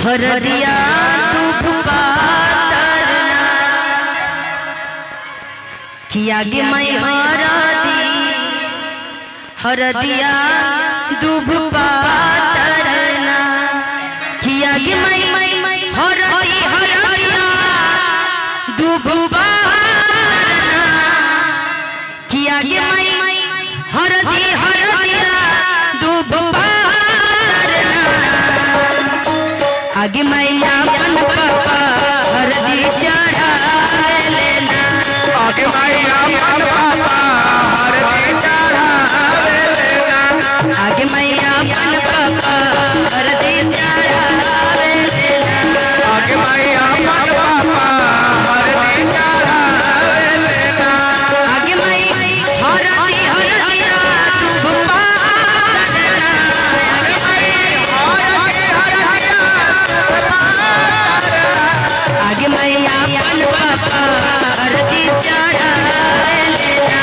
हरदिया धूप पातरना किया गे मैं हरदिया धूप पातरना किया गे मैं हरदिया धूप पातरना किया गे मैं हरदिया धूप आगे मैया अपन पापा हरदी चढ़ा लेना आगे मैया अपन पापा हरदी चढ़ा लेना आगे मैया अपन पापा हरदी चढ़ा लेना आगे मैया अपन पापा हरदी चढ़ा लेना आगे मैं हरदिया धूप पातरना आगे मैया अपन पापा हरदी चढ़ा लेना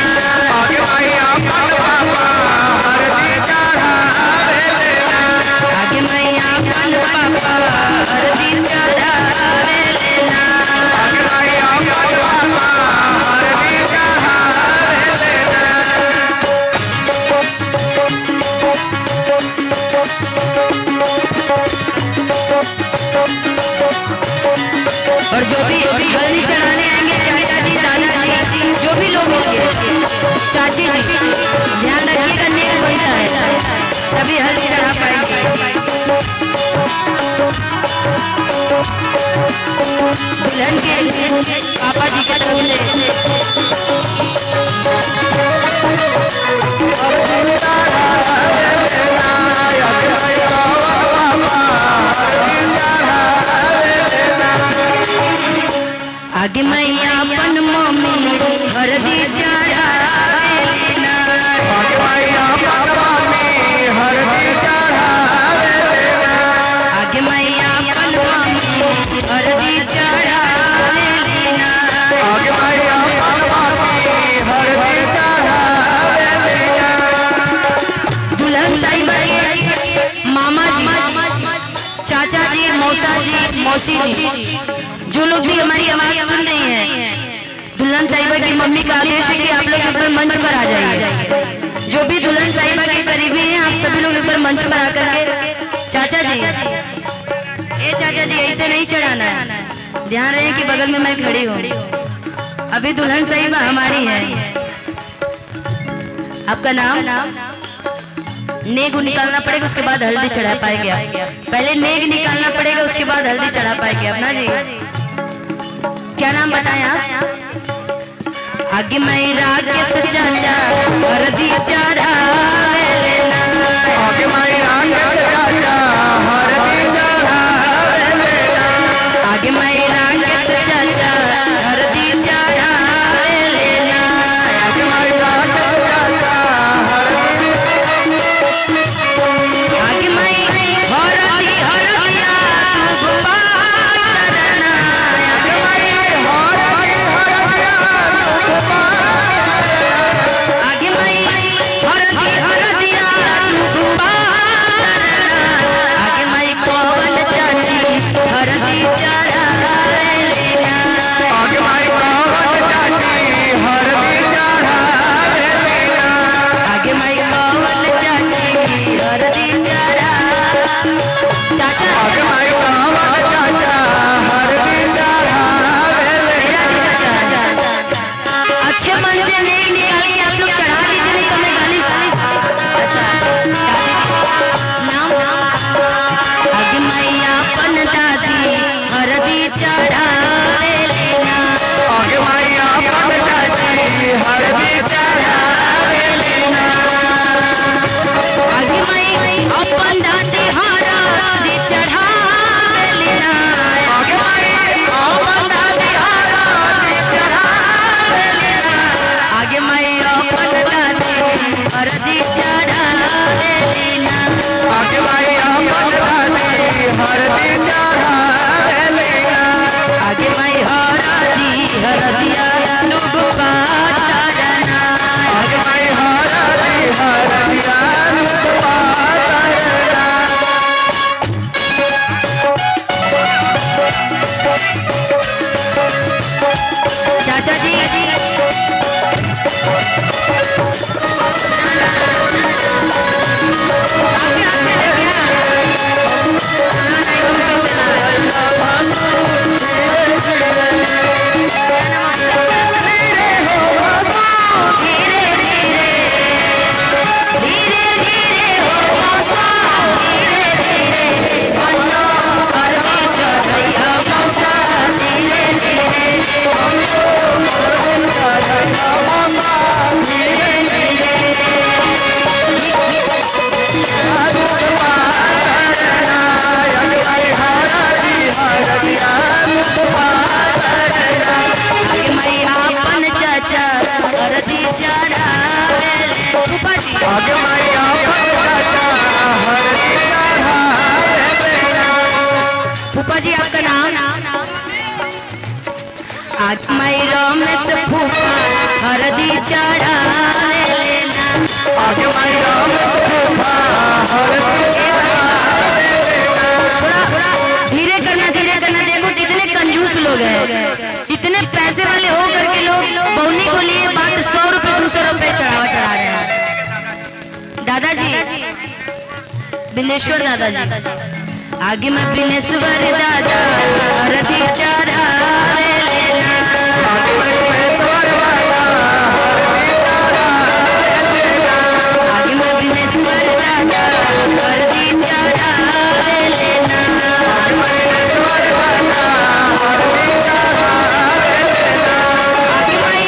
आगे मैया अपन पापा हरदी चढ़ा लेना आगे मैया अपन पापा हरदी चढ़ा लेना आगे मैया अपन पापा हरदी चढ़ा लेना और जो भी हल्दी चढ़ाने आएंगे चाचा जी दादा जी जो भी लोग होंगे चाची जी ध्यान रखिएगा नेक बनता है तभी हल्दी चढ़ा पाएंगे दुल्हन के पापा जी के तरफ आगे मैया अपन मम्मी हरदी चढ़ा लेना आगे मैया अपन मम्मी हरदी चढ़ा लेना आगे मैया अपन मम्मी हरदी चढ़ा लेना आगे मैया अपन मम्मी हरदी चढ़ा लेना दुल्हन साहिबा के मामा जी चाचा जी मौसा जी मौसी जी जो लोग भी हमारी आवाज सुन रहे हैं दुल्हन साहिबा की मम्मी का आदेश है कि आप लोग एक बार मंच पर आ जाइए जो भी दुल्हन साहिबा के करीबी हैं आप सभी लोग एक बार मंच पर आकर के चाचा जी ए चाचा जी ऐसे नहीं चढ़ाना है ध्यान रहे कि बगल में मैं खड़ी हूँ अभी दुल्हन साहिबा हमारी है आपका नाम नेग निकालना पड़ेगा उसके बाद हल्दी चढ़ा पाएंगे आप पहले नेग निकालना पड़ेगा उसके बाद हल्दी चढ़ा पाएंगे अपना जी क्या नाम बताएं आप आगे मैं राकेश चाचा हरदी चढ़ा लेना आगे मैया चाचा हरदी चढ़ा लेना आगे मैं राकेश चाचा हरदी चढ़ा लेना आगे मैया चाचा हरदी आगे मैं हरदिया धूप पातरना आगे मैया आगे मैं हरदी आज मैरो में से फूफा हरदी चढ़ावे लेना आगे माई राम फूफा हरदी धीरे करना देखो कितने कंजूस लोग हैं, इतने पैसे वाले हो करके लोग बौनी को लिए बात 100 रुपए 200 रुपए चढ़ा रहे हैं। दादाजी बिनेश्वर दादाजी आगे में बिनेश्वर दादा हरदी चढ़ावे लेना आगे माई बिनेश्वर दादा आगे में बिनेश्वर दादा हरदी चढ़ावे लेना आगे माई बिनेश्वर दादा हरदी चढ़ावे लेना आगे माई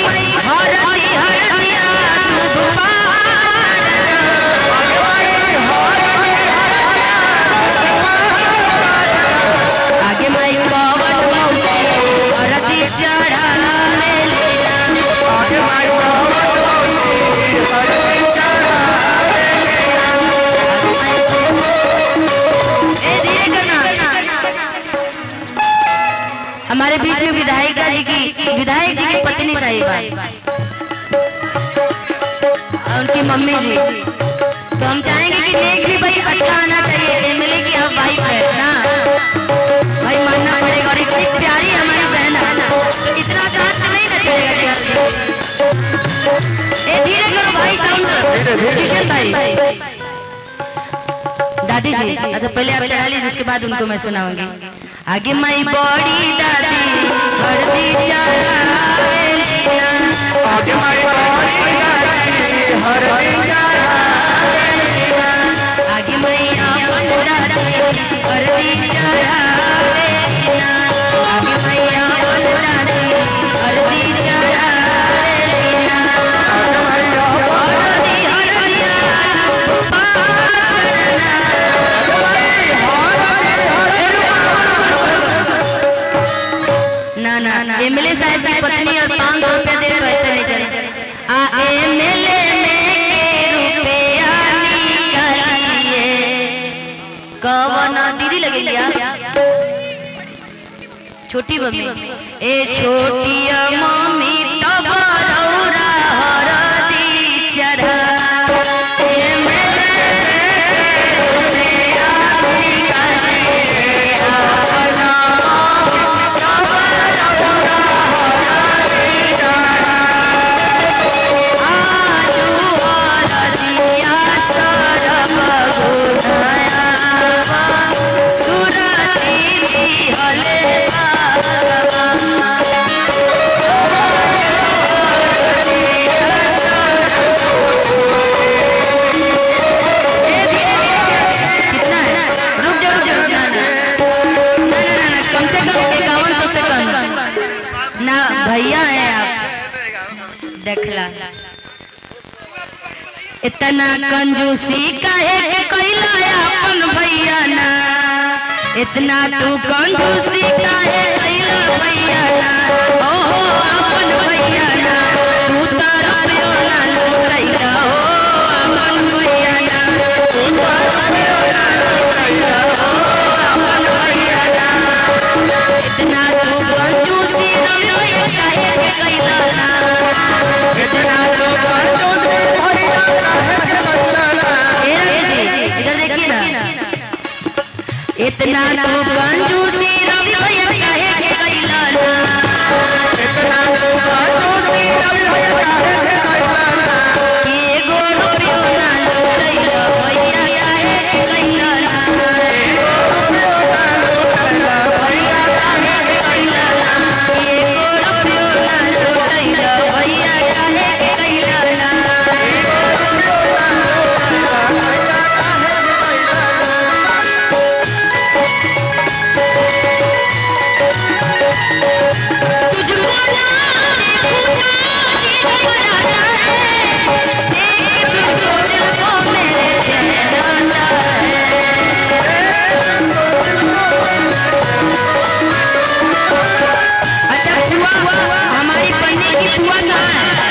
हरदी हरदिया आगे माई आगे माई कवन मौसी हरदी चढ़ावे लेना आगे माई मौसी हरदी चढ़ावे लेना ए धीरे करना। हमारे बीच में विधायक जी की पत्नी साहिबा उनकी मम्मी जी, तो हम चाहेंगे कि नेक भी भाई अच्छा आना चाहिए, एमएलए की आप वाइफ है ना भाई, मानना पड़ेगा। और इतनी प्यारी हमारी बहन है ना, तो इतना चांस तो नहीं ना चलेगा जी। ए धीरे करो भाई, साउंड किशन भाई। दादी जी अच्छा पहले आप चढ़ा लीजिए, उसके बाद उनको मैं सुनाऊंगी। आगे माई बड़ी दादी हरदी चढ़ावे लेना आगे माई बड़ी दादी हरदी चढ़ावे लेना आगे मैया अपन दादी हरदी चढ़ावे लेना आगे मैया अपन दादी हरदी चढ़ावे लेना आगे माई हरदी हरदिया ना एमएलए साहब की पत्नी और 500 रुपया दे तो ऐसे नहीं चले। एमएलए में के रुपया निकालिए कवन दीदी लगे क्या छोटी मम्मी ए छोटी मम्मी तब रौरा हरदी चढ़ा भैया है आप देखला इतना कंजूसी काहे के कैला अपन भैया ना इतना तू कंजूसी काहे कैला भैया ना ओहो अपन भैया ना तू तारा पियो ना लुटैला हो अपन भैया ना तू तारा पियो ना लुटैला हो अपन भैया ना इतना तू कंजूसी काहे के कैला ना इतना तो कंजूसी भैया काहे के कैला ना इधर देखिए ना इतना तू कंजूसी रवि भैया काहे के कैला ना इतना तो कंजूसी रवि भैया काहे के कैला ना कि एगो रुपयो ना लुटैला भैया काहे के कैला ना एगो रुपयो ना लुटैला भैया काहे के कैला ना कि एगो रुपयो ना लुटैला भैया काहे के कैला ना एगो रुपयो ना लुटैला भैया काहे के कैला तुझको ना देखूंगा जी बुलाता है एक तुझको दिल को मेरे चैन आता है। अच्छा फुआ हमारी पन्नी की फुआ कहाँ है?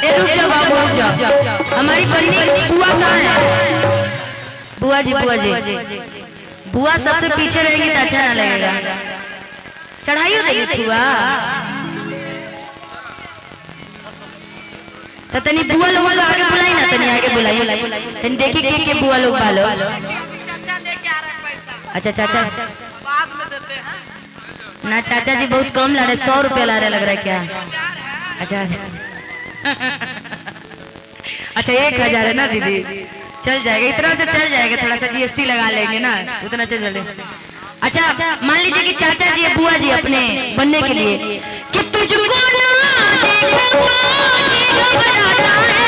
ए रुक जा बाबू रुक जा, हमारी पन्नी की फुआ कहाँ है? बुआ जी बुआ सबसे पीछे रहेंगी तो अच्छा ना लगेगा। चढ़ाइयो दे फुआ तो तनी बुआ लोग आगे बुलाई ना, तनी आगे बुलाई तनी देखी के बुआ लोग बालो। अच्छा चाचा बाद में देते हैं ना, चाचा जी बहुत कम ला रहे, 100 रुपया ला रहे लग रहा है क्या? अच्छा अच्छा 1000 है ना दीदी, चल जाएगा, इतना से चल जाएगा, थोड़ा सा जीएसटी लगा लेंगे ना, उतना चल जाएगा। अच्छा मान लीजिए कि चाचा जी बुआ जी अपने बनने के लिए कि तुझको ना देखे बाजी घबराता है,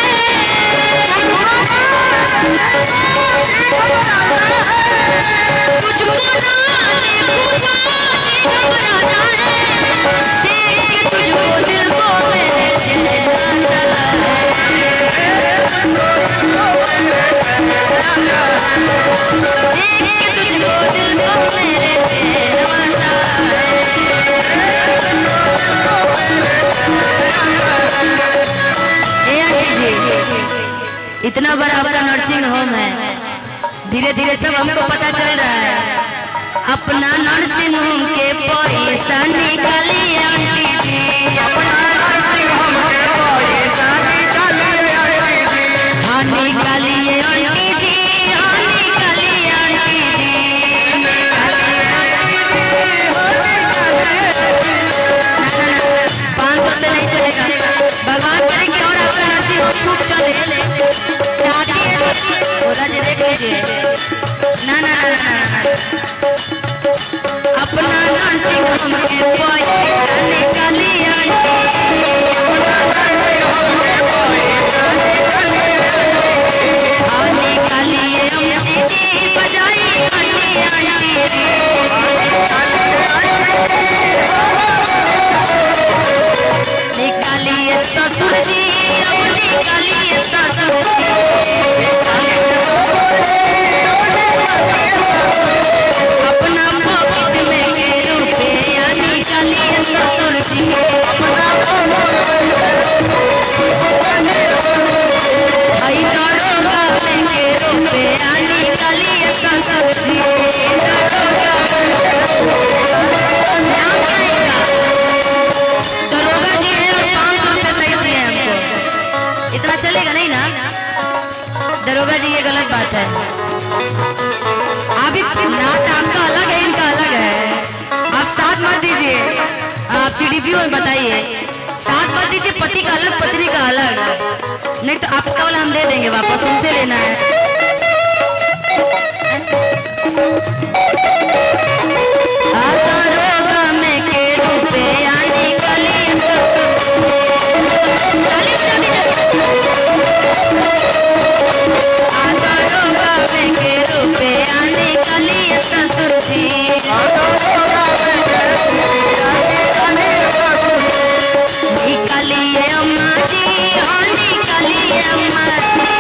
तुझको ना देखूं बाजी घबराता है, देख के तुझको दिल को मेरे चैन आता है, देख के तुझको दिल को मेरे चैन आता है। ए आंटी जी, इतना बड़ा आपका नर्सिंग होम है, धीरे धीरे सब हमको पता चल रहा है, अपना नर्सिंग होम के पैसा निकालिए आंटी जी, अपना नर्सिंग होम के पैसा निकालिए आंटी जी, हाँ निकालिए आंटी जी, हाँ निकालिए आंटी जी, 500 से नहीं चलेगा, भगवान करे कि और आपका नर्सिंग होम खूब चले, चाहती है बोला जी देख लीजिए, ना ना ना ना, अपना नर्सिंग होम के पैसा निकालिए आंटी, अपना नर्सिंग होम के पैसा निकालिए, हाँ निकालिए आंटी जी, बजाइए आंटी आंटी, निकालिए ससुर जी, अब निकालिए ससुर जी, अपना पॉकेट में के रुपया निकालिए ससुर जी, भाई दरोगा में के रुपया निकालिए ससुर जी, दरोगा जी है और 500 रुपये सही दिए हमको, इतना चलेगा नहीं ना दरोगा जी, ये गलत बात है, आप नाट आपका अलग है, इनका अलग है, आप साथ मत दीजिए, आप सीडीपीओ में बताइए, साथ मत दीजिए, पति का अलग पत्नी का अलग, नहीं तो आपका वाला हम दे देंगे वापस, उनसे लेना है। दरोगा में के रुपया निकालिए दरोगा में के रुपया निकालिए ससुर जी, निकालिए अम्मा जी, हाँ निकालिए अम्मा जी,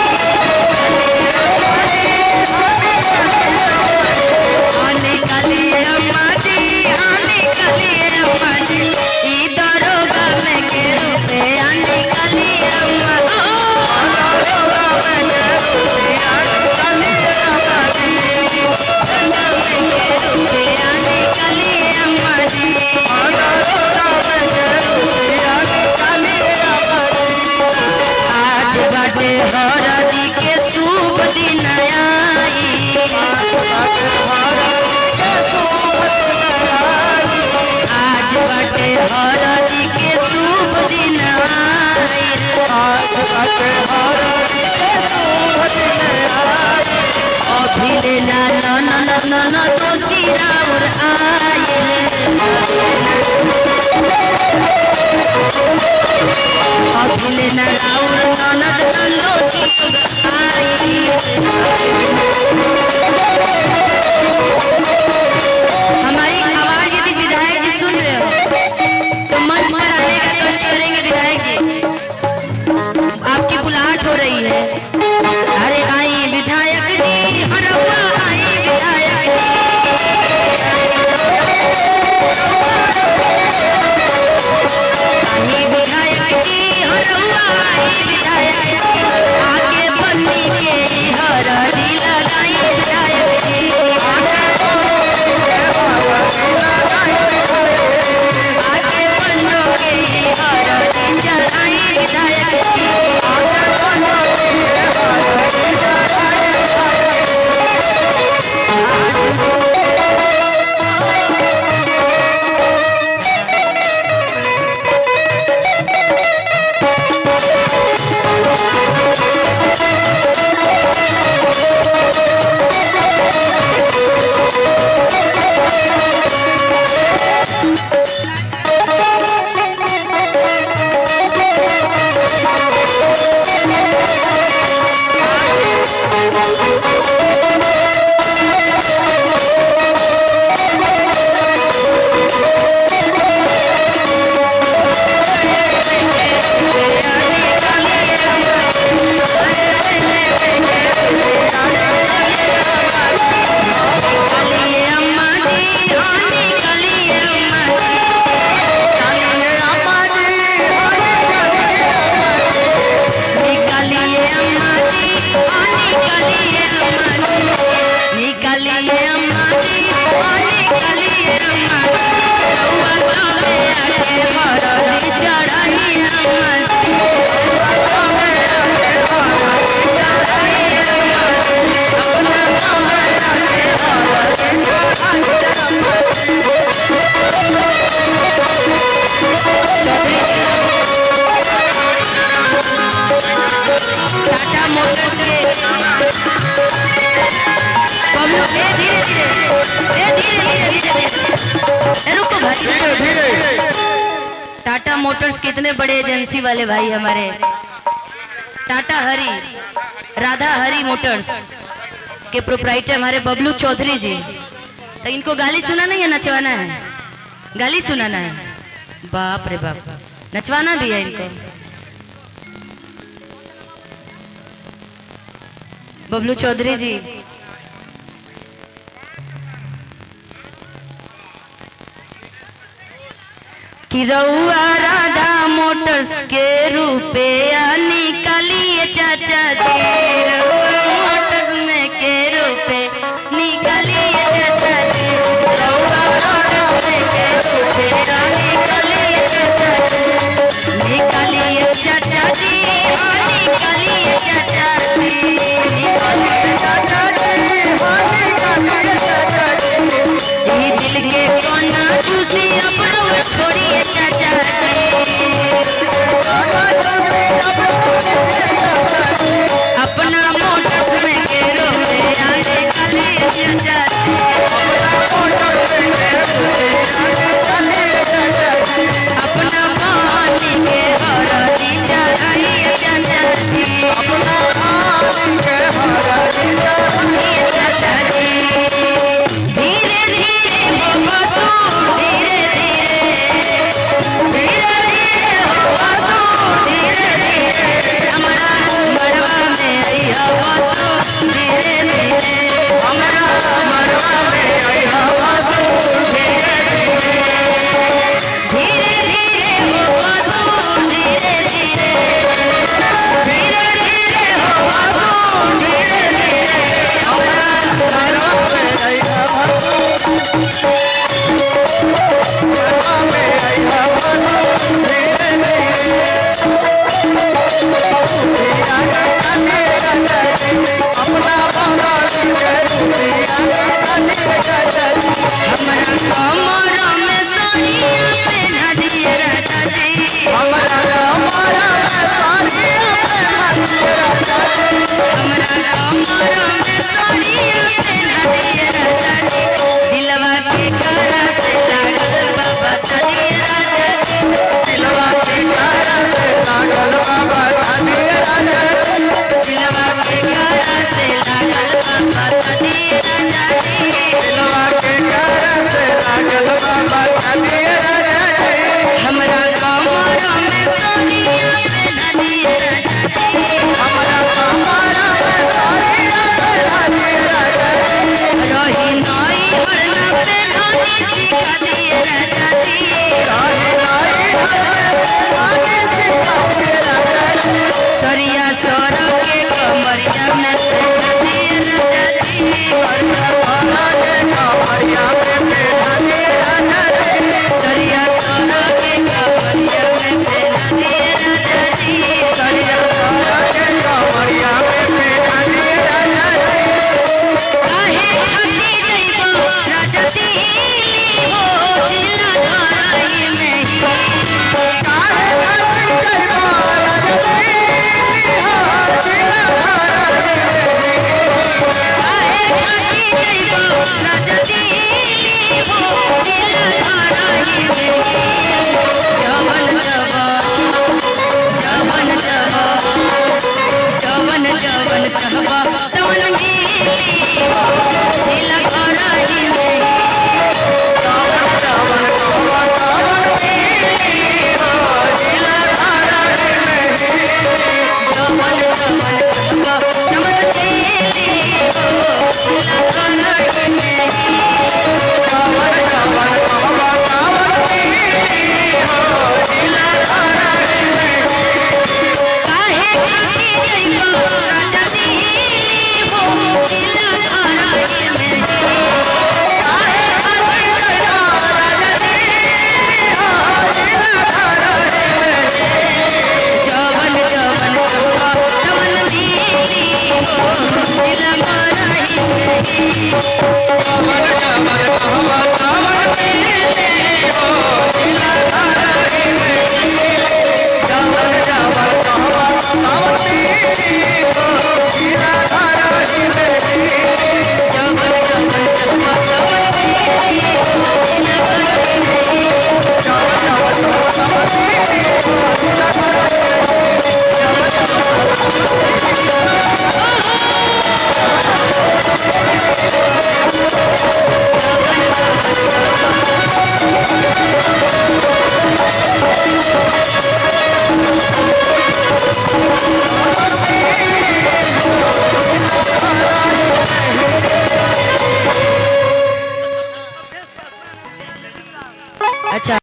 हाँ निकालिए अम्मा जी, हाँ निकालिए अम्मा जी, ई दरोगा में के रुपया निकालिए अम्मा, दरोगा में के रुपया निकालिए अम्मा जी, दरोगा में के रुपया निकालिए अम्मा जी, दरोगा में के रुपया निकालिए अम्मा जी, आज बाटे हरदी के शुभ दिन आई, आज बाटे हरदी के शुभ दिन आई, आज बाटे हरदी के शुभ दिन आई, अभी ना ननद ननद सिरा और आए, अभी ना राउर ननद नंदो सिरा आई, हमारी आवाज यदि विधायक जी सुन रहे हो तो मंच पर आने का कष्ट करेंगे विधायक जी, आपकी बुलाहट हो रही है, अरे आई विधायक जी, हरवा आई विधायक जी, आई विधायक जी, हरवा आई विधायक जी, आगे बन्नी के हरदी लगा मोटर्स कितने बड़े एजेंसी वाले भाई हमारे टाटा हरी राधा हरी मोटर्स के प्रोप्राइटर हमारे बबलू चौधरी जी। तो इनको गाली सुनाना या नचवाना है? गाली सुनाना है। बाप रे बाप, नचवाना भी है इनको। बबलू चौधरी जी कि रउआ राधा मोटर्स के रुपया निकालिए चाचा जी, रउआ मोटर्स में के रुपए निकालिए चाचा जी, रउआ मोटर्स में के रुपया निकालिए चाचा जी, निकालिए चाचा जी, हाँ निकालिए चाचा जी, निकालिए चाचा जी, हाँ निकालिए चाचा जी, ये दिल के कोना चूसी अपनों छोड़िए चाचा जी, अपना मोटर्स में के रुपया निकालिए चाचा जी, अपना पानी के हरदी चढ़ाइए चाचा जी, चाचा जी, धीरे धीरे हो बसो, धीरे धीरे, धीरे धीरे हो बसो, धीरे धीरे, हमारा मरवा में आइया बसो, धीरे धीरे, हमारा मरवा में आइया बसो, धीरे धीरे, धीरे धीरे हो बसो, धीरे धीरे, धीरे धीरे हो बसो, धीरे धीरे, हमारा मरवा में आइया बसो, हमारा कमरा में साड़ियाँ पहना दिए राजा जी, हमारा कमरा में साड़ियाँ पहना दिए राजा जी, हमारा कमरा में साड़ियाँ पहना दिए राजा जी, दिलवा के कारा से लागल बाबा दिए राजा जी, दिलवा के कारा से लागल बाबा दिए राजा जी, दिलवा के कारा से लागल बाबा दिए राजा जी, दिलवा के कारा से लागल बाबा दिए राजा जी, हमरा कमरा में साड़ियाँ पहना दिए राजा जी, हमरा कमरा में साड़ियाँ पहना दिए राजा जी, रही नाई हरना पहनाने सिखा दिए राजा जी, रही नाई हरना पहनाने सिखा दिए राजा जी, सरिया सोरा के कमरिया में पहना दिए राजा जी, सरिया सोरा के कमरिया में पहना दिए राजा जी, सरिया सोरा के कमरिया में पहना दिए राजा जी, सरिया सोरा के कमरिया में पहना दिए राजा जी, काहे थकी जइबो राजा दिली हो जिला धराई में ही, काहे थकी जइबो राजा दिली हो जिला धराई में ही, काहे थकी जइबो राजा दिली हो जिला धराई में ही, जवन जवन जवन जवन कहबा तवन मिली हो जिला धराई में ही, जवन जवन कहबा तवन मिली हो जिला धराई में ही, जवन जवन कहबा तवन मिली हो जिला धराई में ही, जवन जवन कहबा तवन मिली हो जिला धराई में ही, काहे खाती जइबो राजा दिली हो जिला धराई में ही, काहे खाती जइबो राजा दिली हो जिला धराई में ही, जवन जवन कहबा तवन मिली हो जिला धराई में ही,